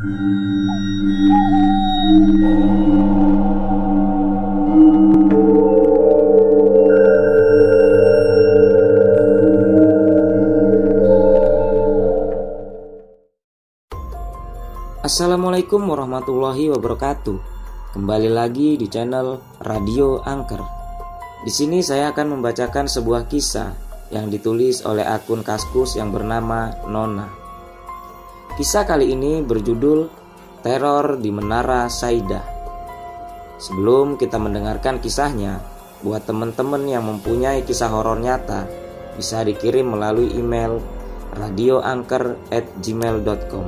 Assalamualaikum warahmatullahi wabarakatuh. Kembali lagi di channel Radio Angker. Di sini saya akan membacakan sebuah kisah yang ditulis oleh akun Kaskus yang bernama Nona. Kisah kali ini berjudul Teror di Menara Saidah. Sebelum kita mendengarkan kisahnya, buat teman-teman yang mempunyai kisah horor nyata, bisa dikirim melalui email radioangker@gmail.com.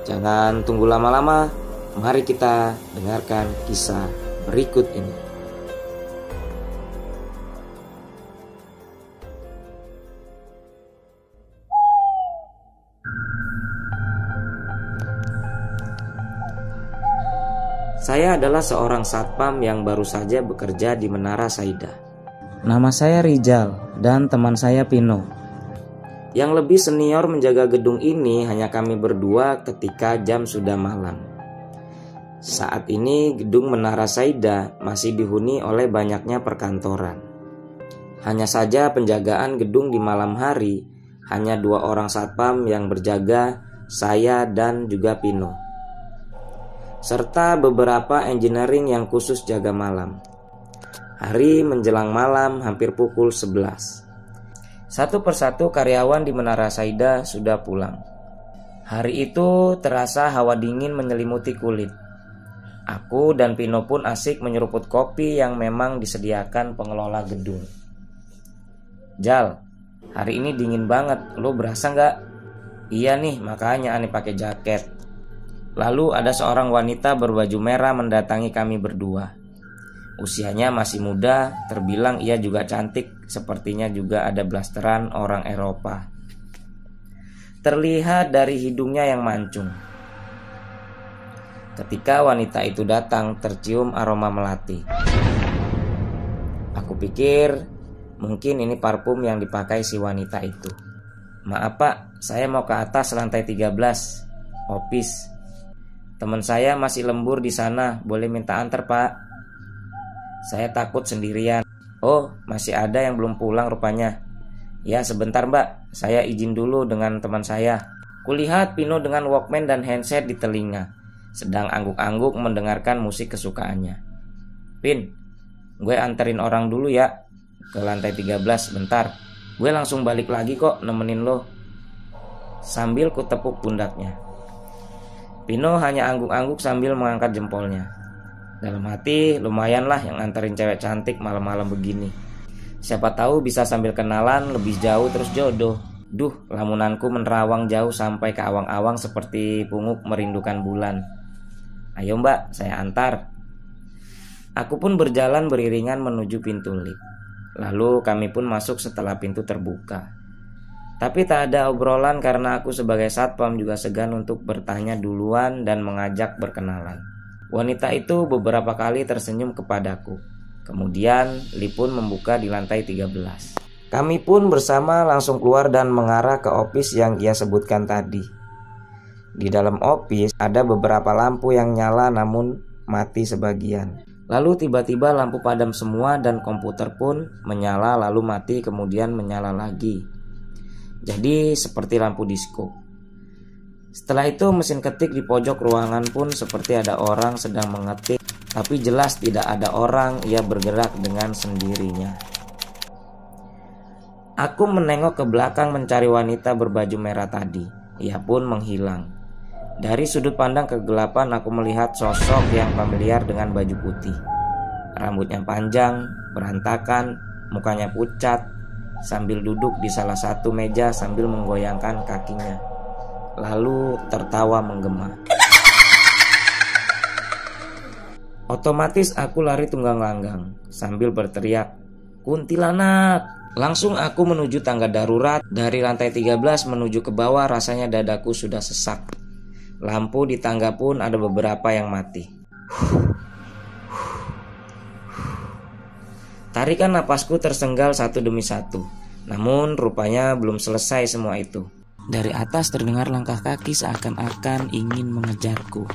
Jangan tunggu lama-lama, mari kita dengarkan kisah berikut ini. Saya adalah seorang satpam yang baru saja bekerja di Menara Saidah. Nama saya Rizal dan teman saya Pino. Yang lebih senior menjaga gedung ini hanya kami berdua ketika jam sudah malam. Saat ini gedung Menara Saidah masih dihuni oleh banyaknya perkantoran. Hanya saja penjagaan gedung di malam hari hanya 2 orang satpam yang berjaga, saya dan juga Pino. Serta beberapa engineering yang khusus jaga malam. Hari menjelang malam hampir pukul 11. Satu persatu karyawan di Menara Saidah sudah pulang. Hari itu terasa hawa dingin menyelimuti kulit. Aku dan Pino pun asik menyeruput kopi yang memang disediakan pengelola gedung. Jal, hari ini dingin banget, lo berasa nggak? Iya nih, makanya aneh pakai jaket. Lalu ada seorang wanita berbaju merah mendatangi kami berdua. Usianya masih muda, terbilang ia juga cantik, sepertinya juga ada blasteran orang Eropa. Terlihat dari hidungnya yang mancung. Ketika wanita itu datang, tercium aroma melati. Aku pikir mungkin ini parfum yang dipakai si wanita itu. Maaf pak, saya mau ke atas lantai 13, office. Teman saya masih lembur di sana, boleh minta antar pak? Saya takut sendirian. Oh, masih ada yang belum pulang rupanya. Ya sebentar mbak, saya izin dulu dengan teman saya. Kulihat Pino dengan Walkman dan handset di telinga, sedang angguk-angguk mendengarkan musik kesukaannya. Pin, gue anterin orang dulu ya ke lantai 13 bentar. Gue langsung balik lagi kok nemenin lo. Sambil kutepuk pundaknya. Pino hanya angguk-angguk sambil mengangkat jempolnya. Dalam hati, lumayanlah yang anterin cewek cantik malam-malam begini. Siapa tahu bisa sambil kenalan lebih jauh terus jodoh. Duh, lamunanku menerawang jauh sampai ke awang-awang seperti punguk merindukan bulan. Ayo mbak, saya antar. Aku pun berjalan beriringan menuju pintu lift. Lalu kami pun masuk setelah pintu terbuka. Tapi tak ada obrolan karena aku sebagai satpam juga segan untuk bertanya duluan dan mengajak berkenalan. Wanita itu beberapa kali tersenyum kepadaku. Kemudian lift pun membuka di lantai 13. Kami pun bersama langsung keluar dan mengarah ke office yang ia sebutkan tadi. Di dalam office ada beberapa lampu yang nyala namun mati sebagian. Lalu tiba-tiba lampu padam semua dan komputer pun menyala lalu mati kemudian menyala lagi. Jadi seperti lampu disko. Setelah itu mesin ketik di pojok ruangan pun seperti ada orang sedang mengetik, tapi jelas tidak ada orang, ia bergerak dengan sendirinya. Aku menengok ke belakang mencari wanita berbaju merah tadi. Ia pun menghilang. Dari sudut pandang kegelapan aku melihat sosok yang familiar dengan baju putih. Rambutnya panjang, berantakan, mukanya pucat, sambil duduk di salah satu meja sambil menggoyangkan kakinya. Lalu tertawa menggema. Otomatis aku lari tunggang-langgang sambil berteriak, "Kuntilanak!" Langsung aku menuju tangga darurat. Dari lantai 13 menuju ke bawah rasanya dadaku sudah sesak. Lampu di tangga pun ada beberapa yang mati. Tarikan napasku tersenggal satu demi satu. Namun rupanya belum selesai semua itu. Dari atas terdengar langkah kaki seakan-akan ingin mengejarku.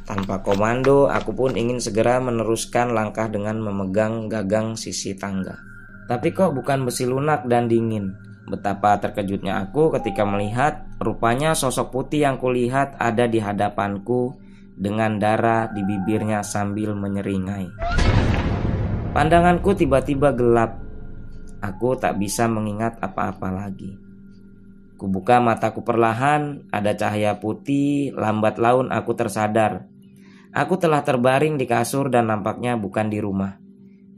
Tanpa komando, aku pun ingin segera meneruskan langkah dengan memegang gagang sisi tangga. Tapi kok bukan besi lunak dan dingin. Betapa terkejutnya aku ketika melihat rupanya sosok putih yang kulihat ada di hadapanku dengan darah di bibirnya sambil menyeringai. Pandanganku tiba-tiba gelap. Aku tak bisa mengingat apa-apa lagi. Kubuka mataku perlahan, ada cahaya putih, lambat laun aku tersadar. Aku telah terbaring di kasur dan nampaknya bukan di rumah.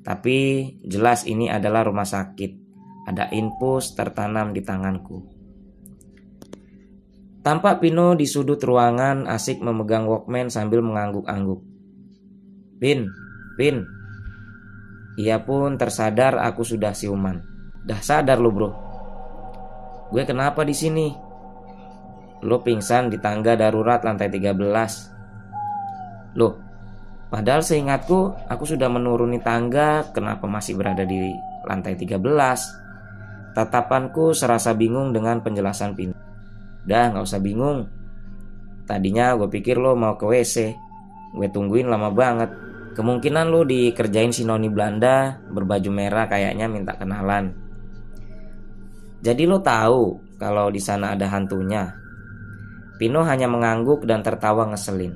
Tapi jelas ini adalah rumah sakit. Ada infus tertanam di tanganku. Tampak Pino di sudut ruangan asik memegang Walkman sambil mengangguk-angguk. Pin. Ia pun tersadar aku sudah siuman. Dah sadar lo bro? Gue kenapa di sini? Lo pingsan di tangga darurat lantai 13. Loh, padahal seingatku aku sudah menuruni tangga, kenapa masih berada di lantai 13? Tatapanku serasa bingung dengan penjelasan Pino. Dah gak usah bingung. Tadinya gue pikir lo mau ke WC. Gue tungguin lama banget. Kemungkinan lo dikerjain si noni Belanda berbaju merah kayaknya minta kenalan. Jadi lo tahu kalau di sana ada hantunya? Pino hanya mengangguk dan tertawa ngeselin.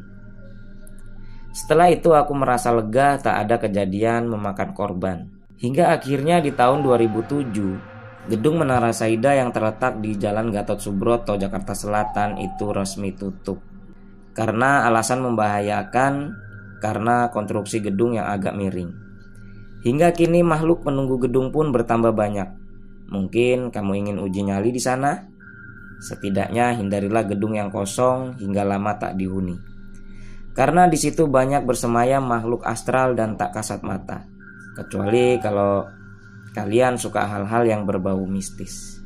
Setelah itu aku merasa lega tak ada kejadian memakan korban. Hingga akhirnya di tahun 2007, gedung Menara Saida yang terletak di Jalan Gatot Subroto, Jakarta Selatan itu resmi tutup. Karena alasan membahayakan karena konstruksi gedung yang agak miring. Hingga kini makhluk penunggu gedung pun bertambah banyak. Mungkin kamu ingin uji nyali di sana? Setidaknya hindarilah gedung yang kosong hingga lama tak dihuni. Karena di situ banyak bersemayam makhluk astral dan tak kasat mata. Kecuali kalau kalian suka hal-hal yang berbau mistis.